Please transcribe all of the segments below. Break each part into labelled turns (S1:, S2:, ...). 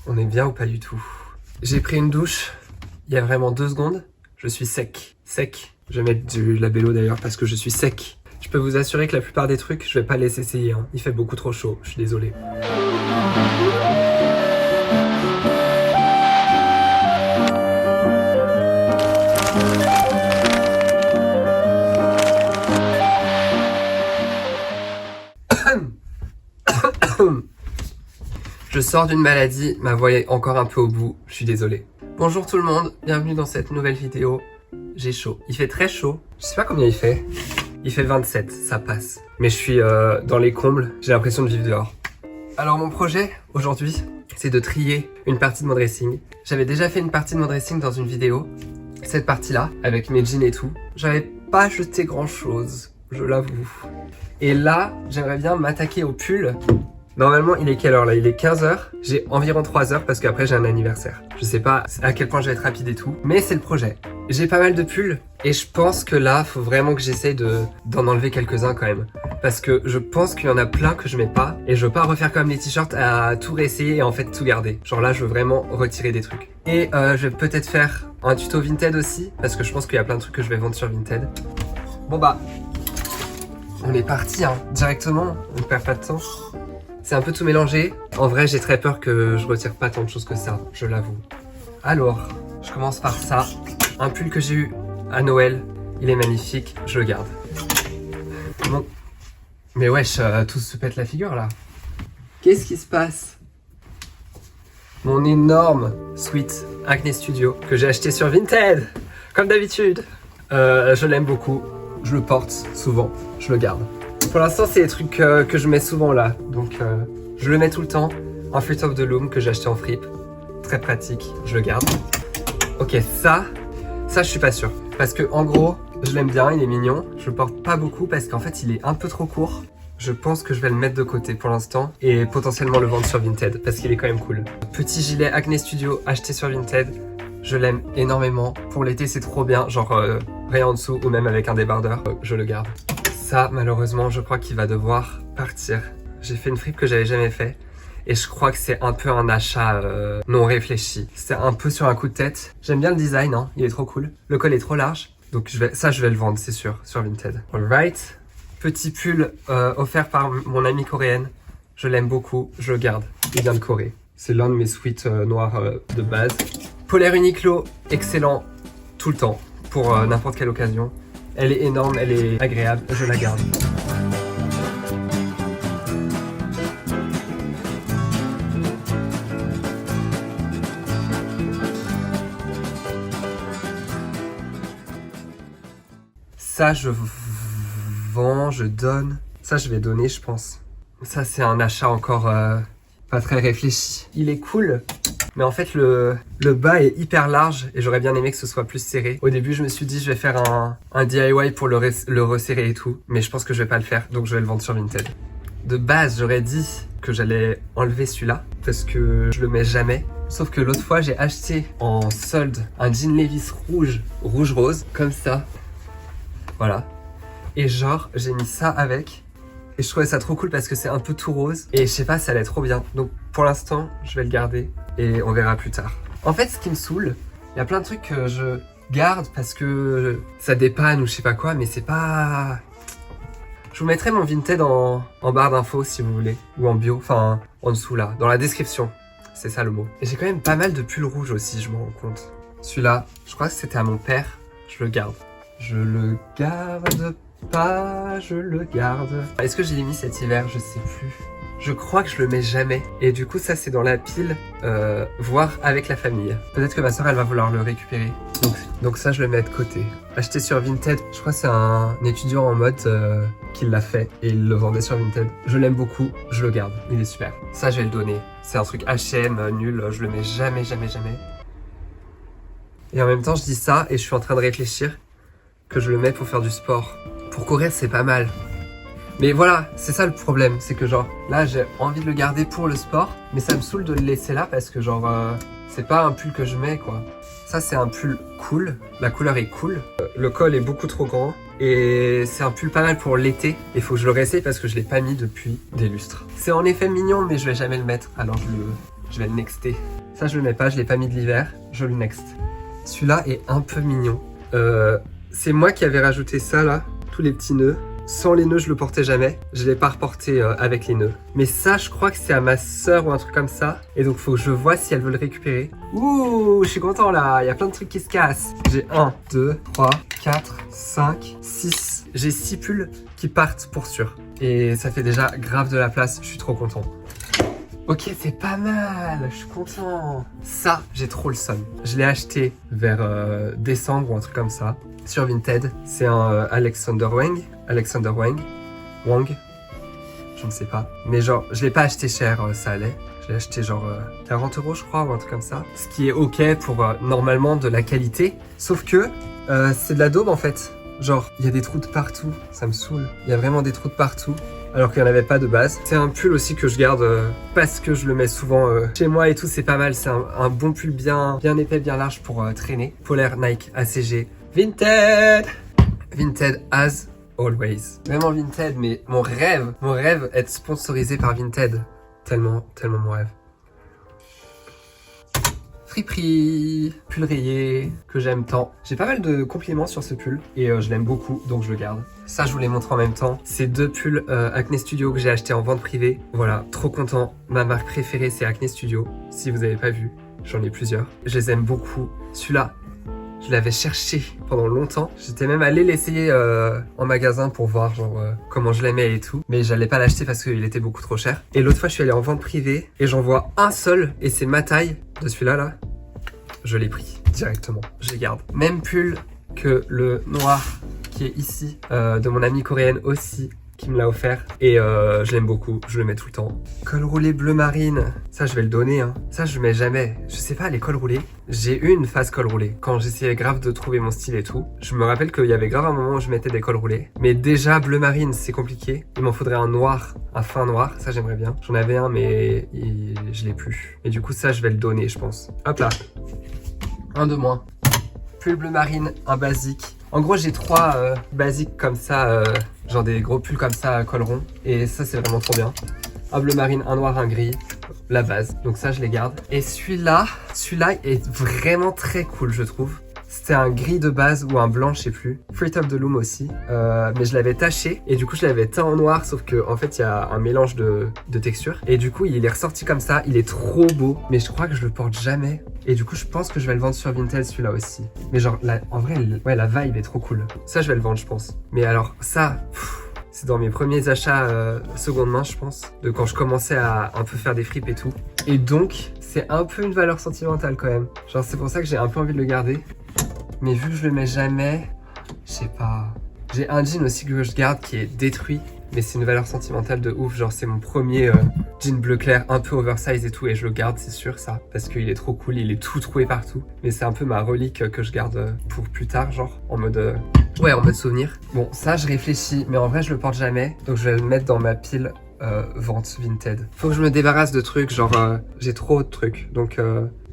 S1: On est bien ou pas du tout? J'ai pris une douche il y a vraiment 2 secondes. Je suis sec. Sec. Je vais mettre du labello d'ailleurs parce que je suis sec. Je peux vous assurer que la plupart des trucs, je vais pas les essayer. Hein. Il fait beaucoup trop chaud. Je suis désolé. Je sors d'une maladie, ma voix est encore un peu au bout, je suis désolé. Bonjour tout le monde, bienvenue dans cette nouvelle vidéo. J'ai chaud, il fait très chaud, je sais pas combien il fait. Il fait 27, ça passe. Mais je suis dans les combles, j'ai l'impression de vivre dehors. Alors mon projet aujourd'hui, c'est de trier une partie de mon dressing. J'avais déjà fait une partie de mon dressing dans une vidéo. Cette partie-là, avec mes jeans et tout, j'avais pas jeté grand chose, je l'avoue. Et là, j'aimerais bien m'attaquer au pull. Normalement, il est quelle heure là? Il est 15h. J'ai environ 3 heures parce qu'après j'ai un anniversaire. Je sais pas à quel point je vais être rapide et tout, mais c'est le projet. J'ai pas mal de pulls et je pense que là, faut vraiment que j'essaye d'en enlever quelques-uns quand même. Parce que je pense qu'il y en a plein que je mets pas et je veux pas refaire comme les t-shirts à tout réessayer et en fait tout garder. Genre là, je veux vraiment retirer des trucs. Et je vais peut-être faire un tuto Vinted aussi parce que je pense qu'il y a plein de trucs que je vais vendre sur Vinted. Bon bah, on est parti hein, directement, on perd pas de temps. C'est un peu tout mélangé. En vrai, j'ai très peur que je retire pas tant de choses que ça, je l'avoue. Alors, je commence par ça. Un pull que j'ai eu à Noël. Il est magnifique, je le garde. Bon. Mais wesh, tout se pète la figure là. Qu'est-ce qui se passe? Mon énorme sweat Acne Studio que j'ai acheté sur Vinted, comme d'habitude. Je l'aime beaucoup, je le porte souvent, je le garde. Pour l'instant, c'est des trucs que je mets souvent là, donc je le mets tout le temps. Un Fruit of the Loom que j'ai acheté en fripe, très pratique, je le garde. Ok, ça je suis pas sûr, parce que en gros, je l'aime bien, il est mignon. Je le porte pas beaucoup parce qu'en fait, il est un peu trop court. Je pense que je vais le mettre de côté pour l'instant et potentiellement le vendre sur Vinted parce qu'il est quand même cool. Petit gilet Acne Studio acheté sur Vinted, je l'aime énormément. Pour l'été, c'est trop bien, genre rien en dessous ou même avec un débardeur, je le garde. Ça, malheureusement, je crois qu'il va devoir partir. J'ai fait une fripe que j'avais jamais fait et je crois que c'est un peu un achat non réfléchi. C'est un peu sur un coup de tête. J'aime bien le design, hein, il est trop cool. Le col est trop large, donc je vais le vendre, c'est sûr, sur Vinted. Alright. Petit pull offert par mon amie coréenne. Je l'aime beaucoup, je le garde. Il vient de Corée. C'est l'un de mes sweats noirs de base. Polaire Uniqlo, excellent tout le temps, pour n'importe quelle occasion. Elle est énorme, elle est agréable, je la garde. Ça, je vends, je donne. Ça, je vais donner, je pense. Ça, c'est un achat encore pas très réfléchi. Il est cool. Mais en fait, le bas est hyper large et j'aurais bien aimé que ce soit plus serré. Au début, je me suis dit, je vais faire un DIY pour le resserrer et tout. Mais je pense que je vais pas le faire, donc je vais le vendre sur Vinted. De base, j'aurais dit que j'allais enlever celui-là parce que je le mets jamais. Sauf que l'autre fois, j'ai acheté en solde un jean Levi's rouge-rose, comme ça. Voilà. Et genre, j'ai mis ça avec. Et je trouvais ça trop cool parce que c'est un peu tout rose. Et je sais pas, ça allait trop bien. Donc pour l'instant, je vais le garder et on verra plus tard. En fait, ce qui me saoule, il y a plein de trucs que je garde parce que ça dépanne ou je sais pas quoi, mais c'est pas... Je vous mettrai mon Vinted en barre d'infos si vous voulez. Ou en bio, enfin en dessous là, dans la description. C'est ça le mot. Et j'ai quand même pas mal de pulls rouges aussi, je me rends compte. Celui-là, je crois que c'était à mon père. Je le garde. Je le garde pas, je le garde. Est-ce que je l'ai mis cet hiver? Je sais plus. Je crois que je le mets jamais. Et du coup, ça, c'est dans la pile voir avec la famille. Peut-être que ma soeur, elle va vouloir le récupérer. Donc ça, je le mets de côté. Acheté sur Vinted. Je crois que c'est un étudiant en mode qui l'a fait. Et il le vendait sur Vinted. Je l'aime beaucoup. Je le garde. Il est super. Ça, je vais le donner. C'est un truc H&M nul. Je le mets jamais, jamais, jamais. Et en même temps, je dis ça et je suis en train de réfléchir que je le mets pour faire du sport. Pour courir, c'est pas mal. Mais voilà, c'est ça le problème, c'est que genre, là j'ai envie de le garder pour le sport, mais ça me saoule de le laisser là parce que genre, c'est pas un pull que je mets quoi. Ça c'est un pull cool, la couleur est cool, le col est beaucoup trop grand et c'est un pull pas mal pour l'été. Il faut que je le réessaye parce que je l'ai pas mis depuis des lustres. C'est en effet mignon mais je vais jamais le mettre, alors Je vais le nexter. Ça, je le mets pas, je l'ai pas mis de l'hiver. Je le next. Celui-là est un peu mignon. C'est moi qui avais rajouté ça, là. Tous les petits nœuds. Sans les nœuds, je le portais jamais. Je l'ai pas reporté avec les nœuds. Mais ça, je crois que c'est à ma sœur ou un truc comme ça. Et donc, faut que je vois si elle veut le récupérer. Ouh, je suis content, là. Il y a plein de trucs qui se cassent. J'ai 1, 2, 3, 4, 5, 6. J'ai 6 pulls qui partent pour sûr. Et ça fait déjà grave de la place. Je suis trop content. Ok, c'est pas mal, je suis content. Ça, j'ai trop le seum. Je l'ai acheté vers décembre ou un truc comme ça, sur Vinted. C'est un Alexander Wang. Wang, je ne sais pas. Mais genre, je l'ai pas acheté cher, ça allait. Je l'ai acheté genre 40 € je crois, ou un truc comme ça. Ce qui est ok pour normalement de la qualité. Sauf que c'est de la daube en fait. Genre, il y a des trous de partout, ça me saoule. Il y a vraiment des trous de partout. Alors qu'il n'y en avait pas de base. C'est un pull aussi que je garde parce que je le mets souvent chez moi et tout, c'est pas mal. C'est un bon pull bien épais, bien large pour traîner. Polaire Nike ACG Vinted. Vinted as always. Vraiment Vinted, mais mon rêve être sponsorisé par Vinted. Tellement mon rêve. Friperie, pull rayé, que j'aime tant. J'ai pas mal de compliments sur ce pull et je l'aime beaucoup, donc je le garde. Ça, je vous les montre en même temps. C'est 2 pulls Acne Studio que j'ai acheté en vente privée. Voilà, trop content. Ma marque préférée, c'est Acne Studio. Si vous avez pas vu, j'en ai plusieurs. Je les aime beaucoup. Celui-là, je l'avais cherché pendant longtemps. J'étais même allé l'essayer en magasin pour voir genre comment je l'aimais et tout. Mais j'allais pas l'acheter parce qu'il était beaucoup trop cher. Et l'autre fois, je suis allé en vente privée et j'en vois un seul et c'est ma taille de celui-là là. Je l'ai pris directement. Je les garde. Même pull que le noir qui est ici de mon amie coréenne aussi qui me l'a offert et je l'aime beaucoup, je le mets tout le temps. Col roulé bleu marine, ça je vais le donner hein. Ça je le mets jamais, je sais pas les cols roulés. J'ai eu une phase col roulé quand j'essayais grave de trouver mon style et tout. Je me rappelle qu'il y avait grave un moment où je mettais des cols roulés. Mais déjà bleu marine c'est compliqué, il m'en faudrait un noir, un fin noir, ça j'aimerais bien. J'en avais un mais je l'ai plus. Et du coup ça je vais le donner je pense. Hop là, un de moins. Pull bleu marine, un basique. En gros, j'ai 3 basiques comme ça, genre des gros pulls comme ça, col rond. Et ça, c'est vraiment trop bien. Un bleu marine, un noir, un gris, la base. Donc ça, je les garde. Et celui-là est vraiment très cool, je trouve. C'était un gris de base ou un blanc, je sais plus. Free Top de Loom aussi. Mais je l'avais taché et du coup, je l'avais teint en noir. Sauf que en fait, il y a un mélange de textures. Et du coup, il est ressorti comme ça. Il est trop beau. Mais je crois que je le porte jamais. Et du coup, je pense que je vais le vendre sur Vinted, celui-là aussi. Mais genre, en vrai, ouais, la vibe est trop cool. Ça, je vais le vendre, je pense. Mais alors, ça... C'est dans mes premiers achats seconde main, je pense. De quand je commençais à un peu faire des fripes et tout. Et donc, c'est un peu une valeur sentimentale quand même. Genre, c'est pour ça que j'ai un peu envie de le garder. Mais vu que je le mets jamais, je sais pas. J'ai un jean aussi que je garde qui est détruit. Mais c'est une valeur sentimentale de ouf. Genre, c'est mon premier jean bleu clair, un peu oversize et tout. Et je le garde, c'est sûr, ça. Parce qu'il est trop cool, il est tout troué partout. Mais c'est un peu ma relique que je garde pour plus tard, genre, en mode... Ouais, en mode souvenir. Bon, ça, je réfléchis. Mais en vrai, je le porte jamais. Donc, je vais le mettre dans ma pile vente Vinted. Faut que je me débarrasse de trucs. Genre, j'ai trop de trucs. Donc...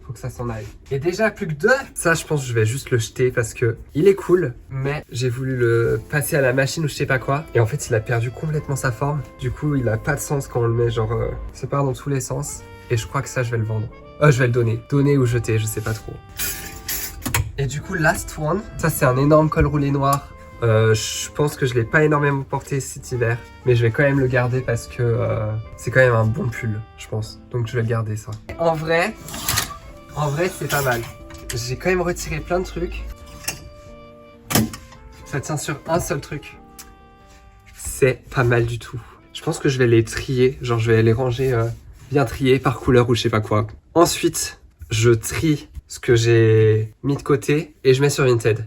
S1: faut que ça s'en aille. Et déjà plus que 2. Ça je pense que je vais juste le jeter parce que il est cool, mais j'ai voulu le passer à la machine ou je sais pas quoi. Et en fait il a perdu complètement sa forme. Du coup il a pas de sens quand on le met, genre ça part dans tous les sens. Et je crois que ça je vais le vendre. Je vais le donner. Donner ou jeter, je sais pas trop. Et du coup last one. Ça c'est un énorme col roulé noir. Je pense que je l'ai pas énormément porté cet hiver. Mais je vais quand même le garder parce que c'est quand même un bon pull, je pense. Donc je vais le garder ça. En vrai, c'est pas mal. J'ai quand même retiré plein de trucs. Ça tient sur un seul truc. C'est pas mal du tout. Je pense que je vais les trier. Genre, je vais les ranger bien triés par couleur ou je sais pas quoi. Ensuite, je trie ce que j'ai mis de côté et je mets sur Vinted.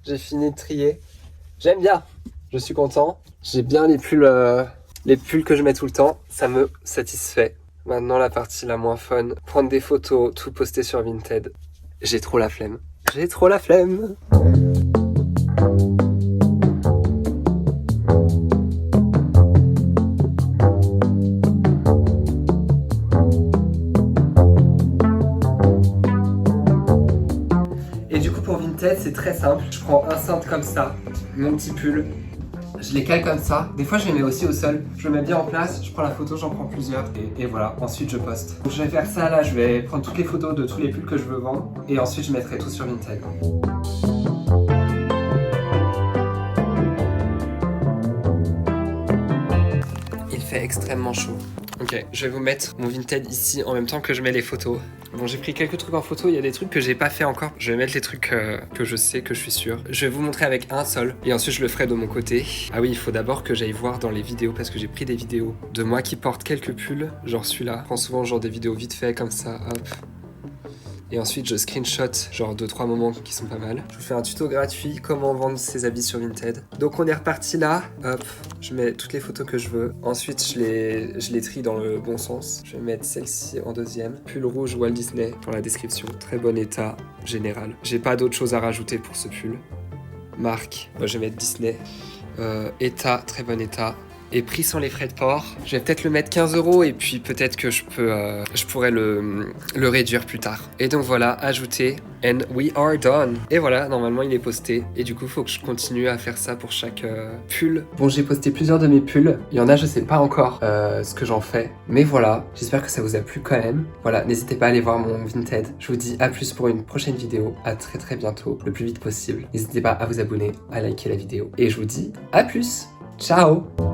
S1: J'ai fini de trier. J'aime bien, je suis content. J'ai bien les pulls que je mets tout le temps. Ça me satisfait. Maintenant, la partie la moins fun. Prendre des photos, tout poster sur Vinted. J'ai trop la flemme. J'ai trop la flemme. Et du coup, pour Vinted, Vinted, c'est très simple. Je prends un cintre comme ça, mon petit pull. Je les cale comme ça. Des fois, je les mets aussi au sol. Je le mets bien en place. Je prends la photo, j'en prends plusieurs. Et voilà, ensuite je poste. Donc, je vais faire ça là. Je vais prendre toutes les photos de tous les pulls que je veux vendre. Et ensuite, je mettrai tout sur Vinted. Il fait extrêmement chaud. Ok, je vais vous mettre mon Vinted ici en même temps que je mets les photos. Bon, j'ai pris quelques trucs en photo, il y a des trucs que j'ai pas fait encore. Je vais mettre les trucs que je sais, que je suis sûr. Je vais vous montrer avec un seul et ensuite je le ferai de mon côté. Ah oui, il faut d'abord que j'aille voir dans les vidéos parce que j'ai pris des vidéos de moi qui porte quelques pulls, genre celui-là. Je prends souvent genre des vidéos vite fait comme ça, hop. Et ensuite, je screenshot genre 2-3 moments qui sont pas mal. Je vous fais un tuto gratuit, comment vendre ses habits sur Vinted. Donc on est reparti là, hop, je mets toutes les photos que je veux. Ensuite, je les trie dans le bon sens. Je vais mettre celle-ci en deuxième. Pull rouge Walt Disney pour la description. Très bon état général. J'ai pas d'autre chose à rajouter pour ce pull. Marque, moi je vais mettre Disney. État, très bon état. Et prix sans les frais de port. Je vais peut-être le mettre 15 € et puis peut-être que je pourrais le réduire plus tard. Et donc voilà, ajouter and we are done. Et voilà, normalement il est posté. Et du coup, il faut que je continue à faire ça pour chaque pull. Bon, j'ai posté plusieurs de mes pulls. Il y en a, je sais pas encore ce que j'en fais. Mais voilà, j'espère que ça vous a plu quand même. Voilà, n'hésitez pas à aller voir mon Vinted. Je vous dis à plus pour une prochaine vidéo. À très très bientôt, le plus vite possible. N'hésitez pas à vous abonner, à liker la vidéo. Et je vous dis à plus. Ciao!